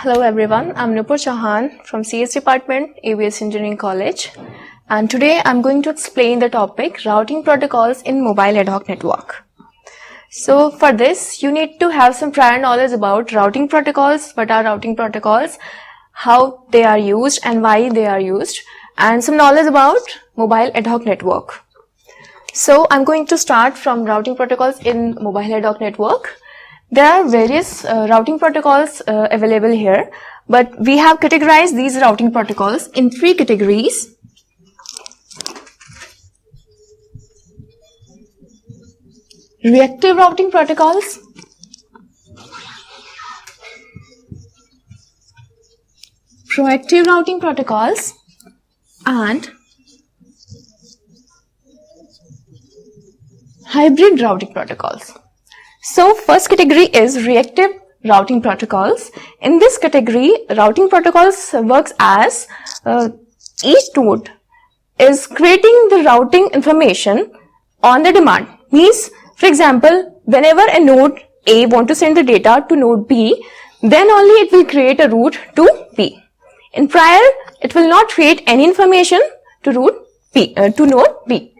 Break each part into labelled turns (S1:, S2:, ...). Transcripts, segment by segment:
S1: Hello everyone, I'm Nupur Chauhan from CS Department, ABS Engineering College, and today I'm going to explain the topic routing protocols in mobile ad hoc network. So for this, you need to have some prior knowledge about routing protocols, what are routing protocols, how they are used and why they are used, and some knowledge about mobile ad hoc network. So I'm going to start from routing protocols in mobile ad hoc network. There are various routing protocols available here, but we have categorized these routing protocols in three categories. Reactive routing protocols, proactive routing protocols, and hybrid routing protocols. So first category is reactive routing protocols. In this category, routing protocols works as each node is creating the routing information on the demand. Means, for example, whenever a node A want to send the data to node B, then only it will create a route to B. In prior, it will not create any information to route B to node B.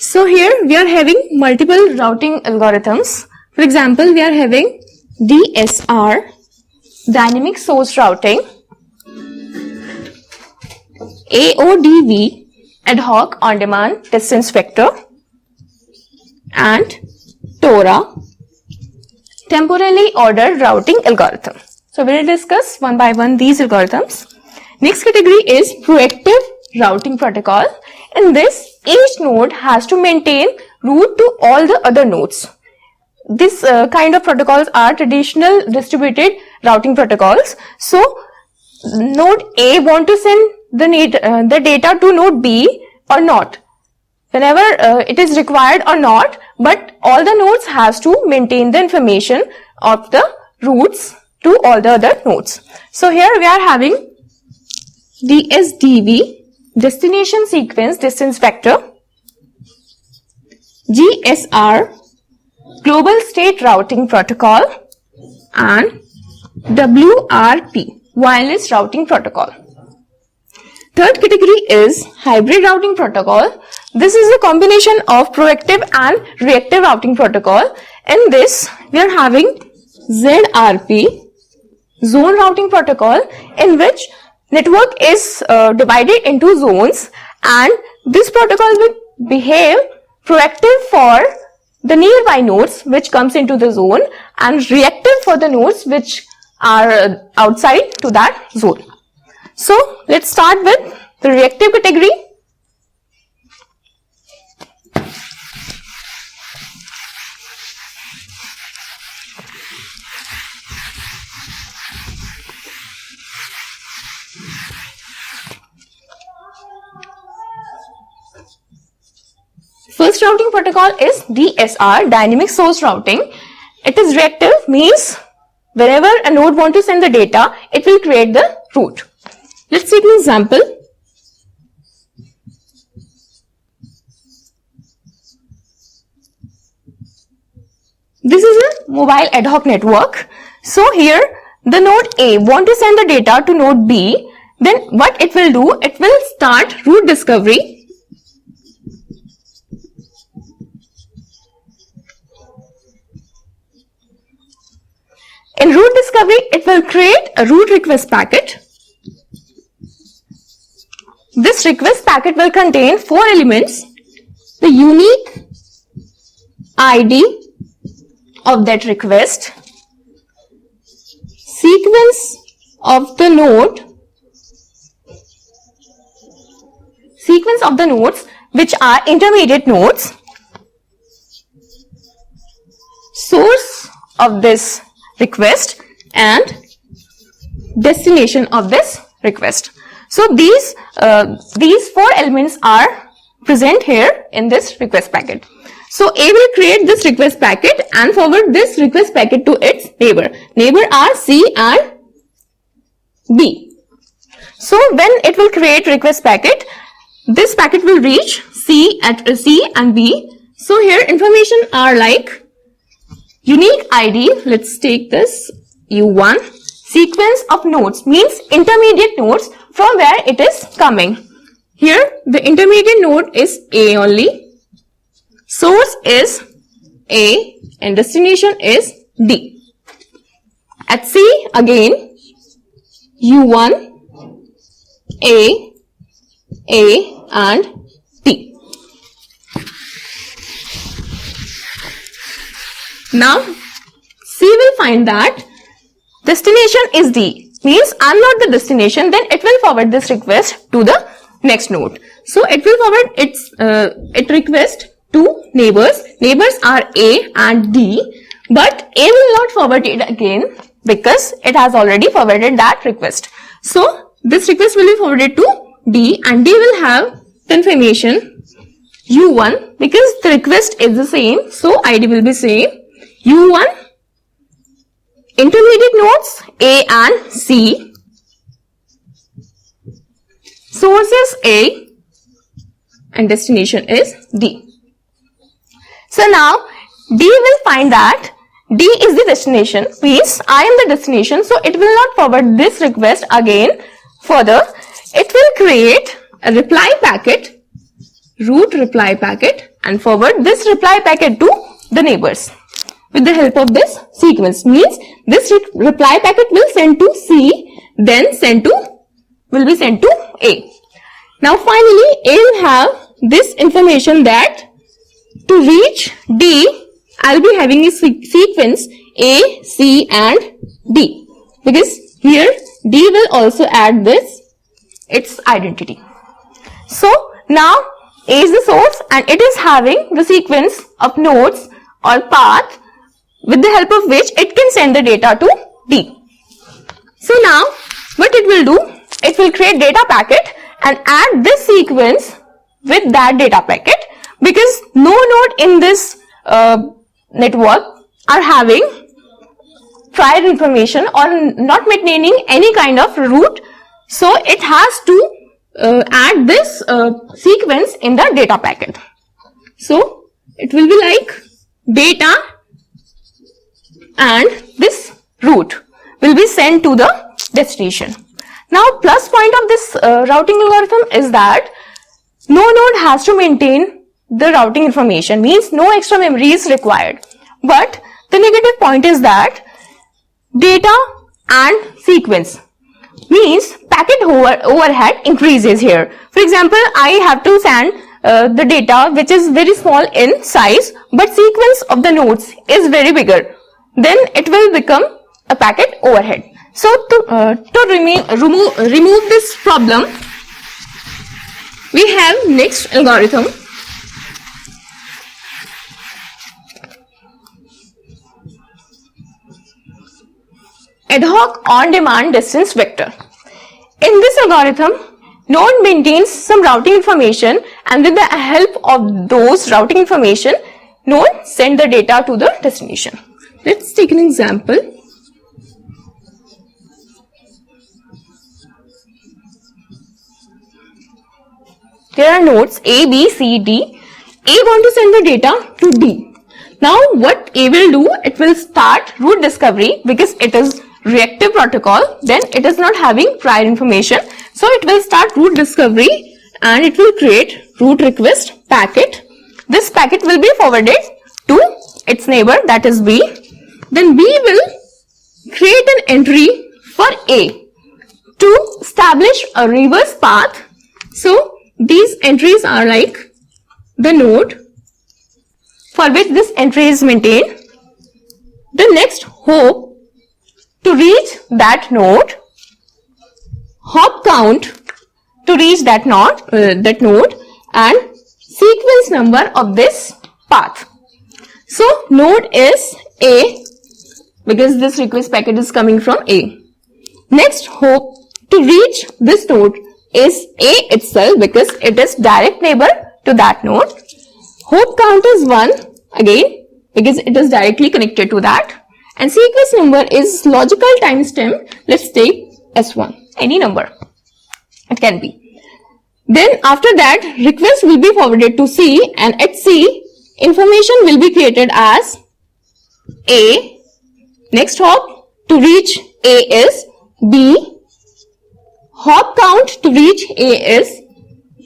S1: So here we are having multiple routing algorithms. For example, we are having DSR, dynamic source routing, AODV, ad hoc on demand distance vector, and TORA, temporally ordered routing algorithm. So we will discuss one by one these algorithms. Next category is proactive routing protocol. In this, each node has to maintain route to all the other nodes. This kind of protocols are traditional distributed routing protocols. So, node A want to send the data to node B or not, whenever it is required or not, but all the nodes has to maintain the information of the routes to all the other nodes. So, here we are having DSDV, destination sequence distance vector, GSR, global state routing protocol, and WRP, wireless routing protocol. Third category is hybrid routing protocol. This is a combination of proactive and reactive routing protocol. In this, we are having ZRP, zone routing protocol, in which network is divided into zones, and this protocol will behave proactive for the nearby nodes which comes into the zone and reactive for the nodes which are outside to that zone. So let's start with the reactive category. First routing protocol is DSR, dynamic source routing. It is reactive, means wherever a node want to send the data, it will create the route. Let's take an example. This is a mobile ad hoc network. So here the node A want to send the data to node B, then what it will do, it will start route discovery. In route discovery, it will create a route request packet. This request packet will contain 4 elements: the unique ID of that request, sequence of the node, sequence of the nodes which are intermediate nodes, source of this request, and destination of this request. So these 4 elements are present here in this request packet. So A will create this request packet and forward this request packet to its neighbor. Neighbor are C and B. So when it will create request packet, this packet will reach C and B. So here information are like unique ID, let's take this U1, sequence of nodes means intermediate nodes from where it is coming. Here the intermediate node is A only, source is A and destination is D. At C again U1, A and T. Now C will find that destination is D, means I am not the destination, then it will forward this request to the next node. So it will forward its request to neighbors. Neighbors are A and D, but A will not forward it again because it has already forwarded that request. So this request will be forwarded to D and D will have the information U1 because the request is the same. So ID will be same. U1, intermediate nodes A and C, source is A and destination is D. So now D will find that D is the destination, means I am the destination, so it will not forward this request again further. It will create a reply packet, root reply packet, and forward this reply packet to the neighbors with the help of this sequence, means this reply packet will send to C, then will be sent to A. Now finally A will have this information that to reach D I will be having a sequence A, C and D, because here D will also add its identity. So now A is the source and it is having the sequence of nodes or path with the help of which it can send the data to D. So now what it will do, it will create data packet and add this sequence with that data packet, because no node in this network are having prior information or not maintaining any kind of root, so it has to add this sequence in the data packet. So it will be like data and this root will be sent to the destination. Now plus point of this routing algorithm is that no node has to maintain the routing information, means no extra memory is required. But the negative point is that data and sequence, means packet overhead increases here. For example, I have to send the data which is very small in size, but sequence of the nodes is very bigger, then it will become a packet overhead. So to remove this problem, we have next algorithm. Ad hoc on-demand distance vector. In this algorithm, node maintains some routing information and with the help of those routing information, node send the data to the destination. Let's take an example. There are nodes A, B, C, D. A want to send the data to D. Now what A will do, it will start root discovery because it is reactive protocol, then it is not having prior information. So it will start root discovery and it will create root request packet. This packet will be forwarded to its neighbor, that is B. Then B will create an entry for A to establish a reverse path. So these entries are like the node for which this entry is maintained, the next hop to reach that node, hop count to reach that node, and sequence number of this path. So node is A because this request packet is coming from A. Next hop to reach this node is A itself because it is direct neighbor to that node. Hop count is 1 again because it is directly connected to that. And sequence number is logical timestamp. Let's take S1, any number it can be. Then after that, request will be forwarded to C, and at C, information will be created as A. Next hop to reach A is B. Hop count to reach A is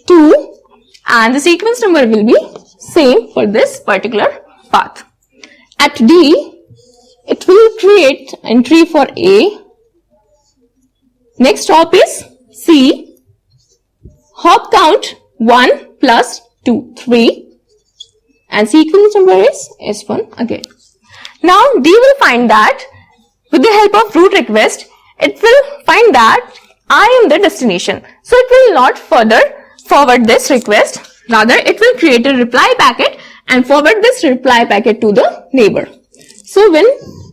S1: 2, and the sequence number will be same for this particular path. At D, it will create entry for A. Next hop is C. Hop count 1 plus 2, 3, and sequence number is S1 again. Now D will find that with the help of route request, it will find that I am the destination. So it will not further forward this request. Rather, it will create a reply packet and forward this reply packet to the neighbor. So when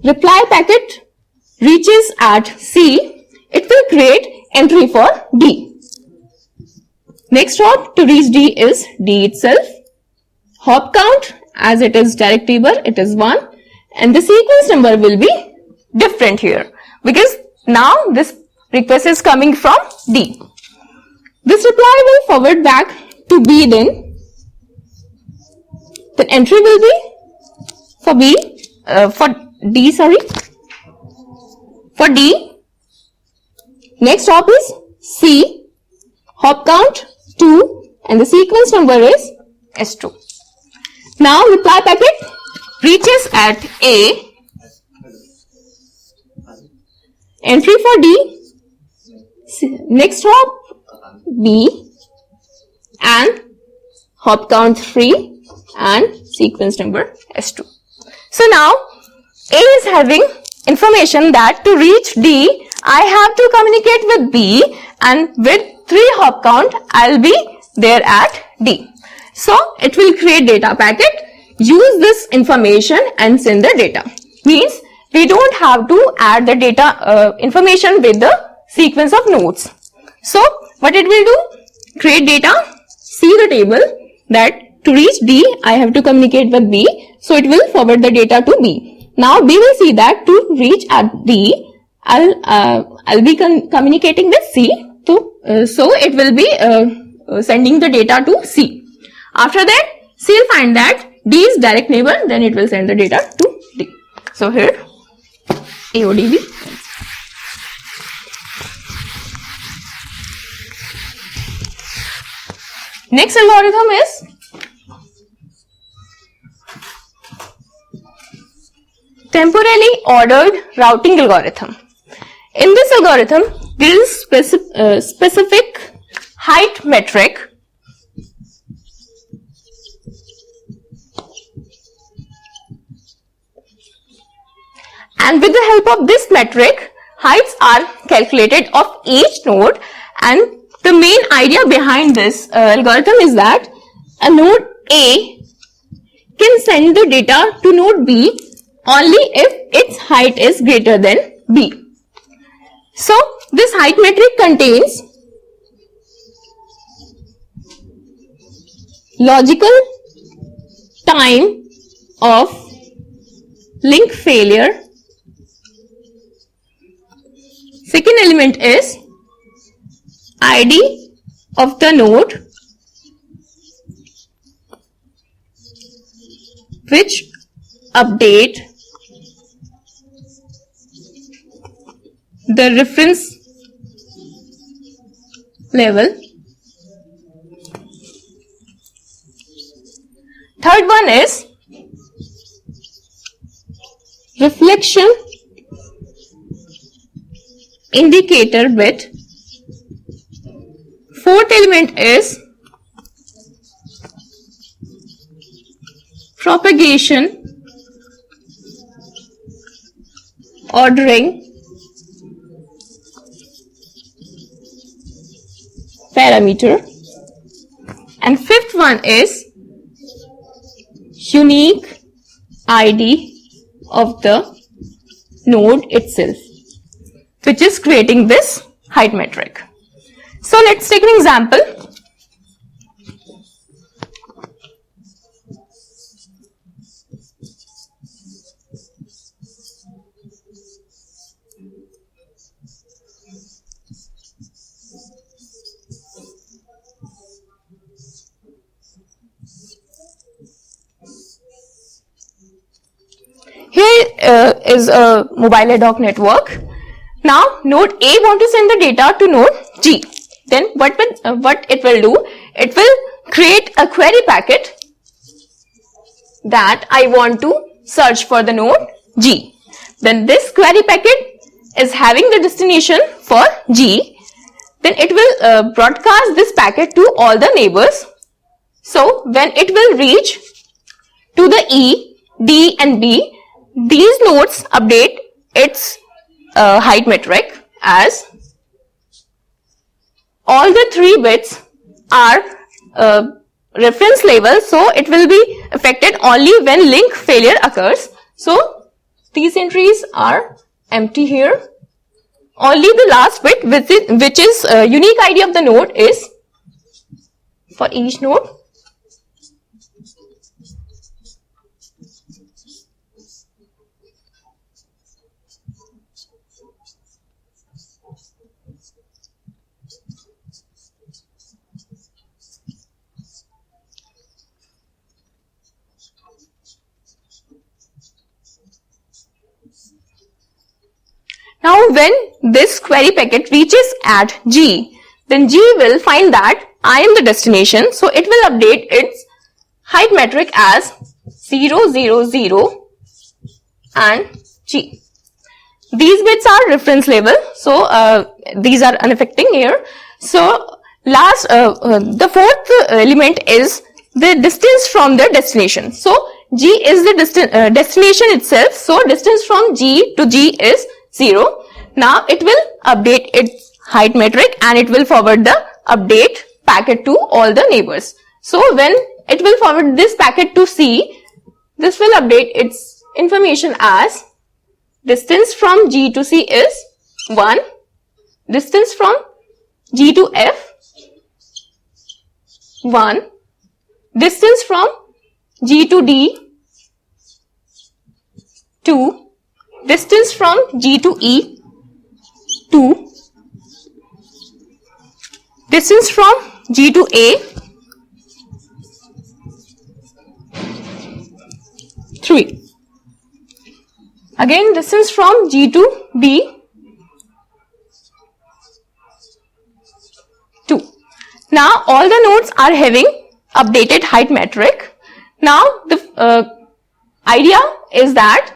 S1: reply packet reaches at C, it will create entry for D. Next hop to reach D is D itself. Hop count, as it is direct neighbor, it is 1, and the sequence number will be different here because now this request is coming from D. This reply will forward back to B then. The entry will be for D. For D. Next hop is C. Hop count 2 and the sequence number is S2. Now reply packet reaches at A. Entry for D. Next hop B and hop count 3 and sequence number S2. So now A is having information that to reach D, I have to communicate with B, and with 3 hop count, I'll be there at D. So it will create data packet, use this information and send the data. Means we don't have to add the data information with the sequence of nodes. So what it will do? Create data, see the table that to reach D, I have to communicate with B. So it will forward the data to B. Now B will see that to reach at D, I'll be communicating with C. So it will be sending the data to C. After that, C will find that D is direct neighbor, then it will send the data to D. So here AODB. Next algorithm is temporally ordered routing algorithm. In this algorithm, there is specific height metric and with the help of this metric, heights are calculated of each node, and the main idea behind this algorithm is that a node A can send the data to node B only if its height is greater than B. So this height metric contains logical time of link failure. Second element is ID of the node which update the reference level. Third one is reflection indicator bit. Fourth element is propagation ordering parameter, and fifth one is unique ID of the node itself, which is creating this height metric. So let's take an example. Here is a mobile ad hoc network. Now node A want to send the data to node G. Then what it will do? It will create a query packet that I want to search for the node G. Then this query packet is having the destination for G. Then it will broadcast this packet to all the neighbors. So when it will reach to the E, D and B, these nodes update its height metric as all the 3 bits are reference level, so it will be affected only when link failure occurs. So these entries are empty here. Only the last bit, which is unique ID of the node, is for each node. Now when this query packet reaches at G, then G will find that I am the destination, so it will update its height metric as 0, 0, 0 and G. These bits are reference level, so these are unaffecting here. So last, the fourth element is the distance from the destination. So G is the destination itself, so distance from G to G is 0. Now it will update its height metric and it will forward the update packet to all the neighbors. So when it will forward this packet to C, this will update its information as distance from G to C is 1, distance from G to F 1, distance from G to D 2, distance from G to E 2, distance from G to A 3, again distance from G to B 2. Now all the nodes are having updated height metric. Now the idea is that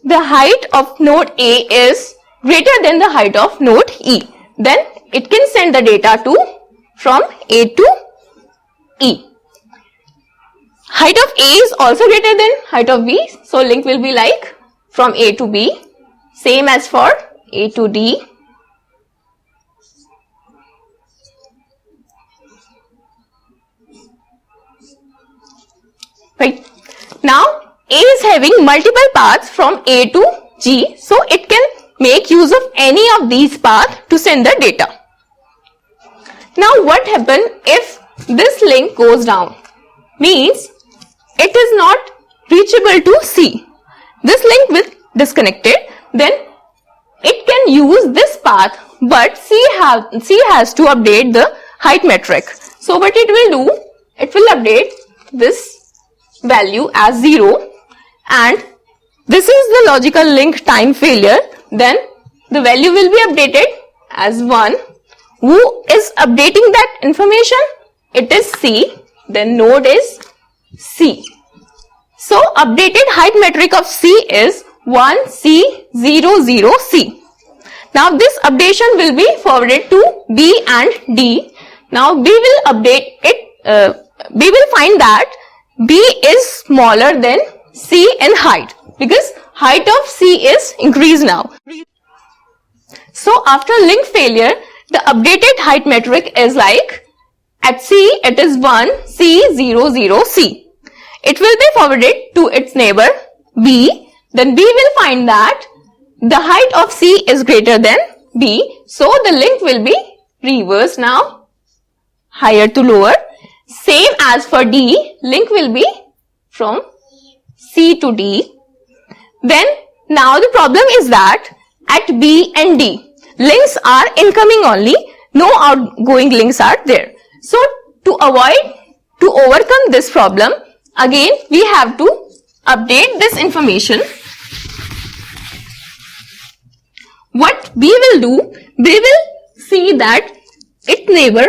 S1: the height of node A is greater than the height of node E. Then it can send the data from A to E. Height of A is also greater than height of B, so link will be like from A to B, same as for A to D. Right. Now A is having multiple paths from A to G, so it can make use of any of these paths to send the data. Now what happens if this link goes down? Means it is not reachable to C. This link will disconnected, then it can use this path, but C has to update the height metric. So what it will do, it will update this value as 0, and this is the logical link time failure. Then the value will be updated as 1. Who is updating that information? It is C. Then node is C. So updated height metric of C is 1C00C. Now this updation will be forwarded to B and D. Now B will update it. B will find that B is smaller than C in height, because height of C is increased now. So after link failure, the updated height metric is like at C it is 1C00C. It will be forwarded to its neighbor B. Then B will find that the height of C is greater than B. So the link will be reversed now, higher to lower. Same as for D, link will be from C to D. Then now the problem is that at B and D, links are incoming only, no outgoing links are there. So to overcome this problem, again we have to update this information. what B will do, we will see that its neighbor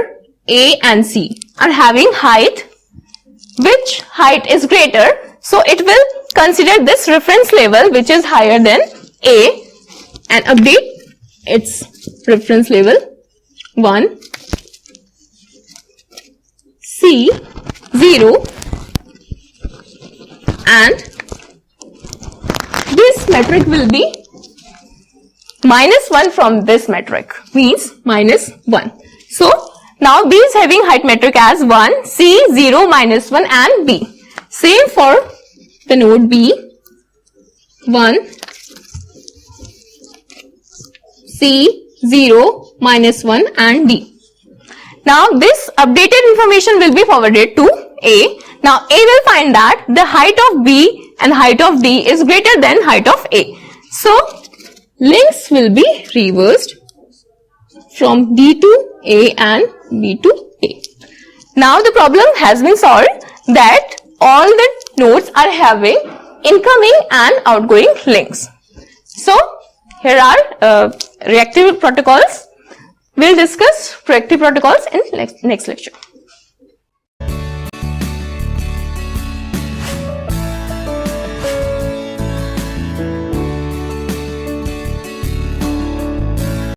S1: A and C are having height, which height is greater, so it will consider this reference level which is higher than A and update its reference level 1, C 0, and this metric will be -1 from this metric, means -1. So now B is having height metric as 1, C 0, -1 and B. Same for the node B, 1, C 0, -1 and D. Now this updated information will be forwarded to A. Now A will find that the height of B and height of D is greater than height of A. So links will be reversed from D to A and B to A. Now the problem has been solved that all the nodes are having incoming and outgoing links. So here are reactive protocols. We'll discuss reactive protocols in next lecture.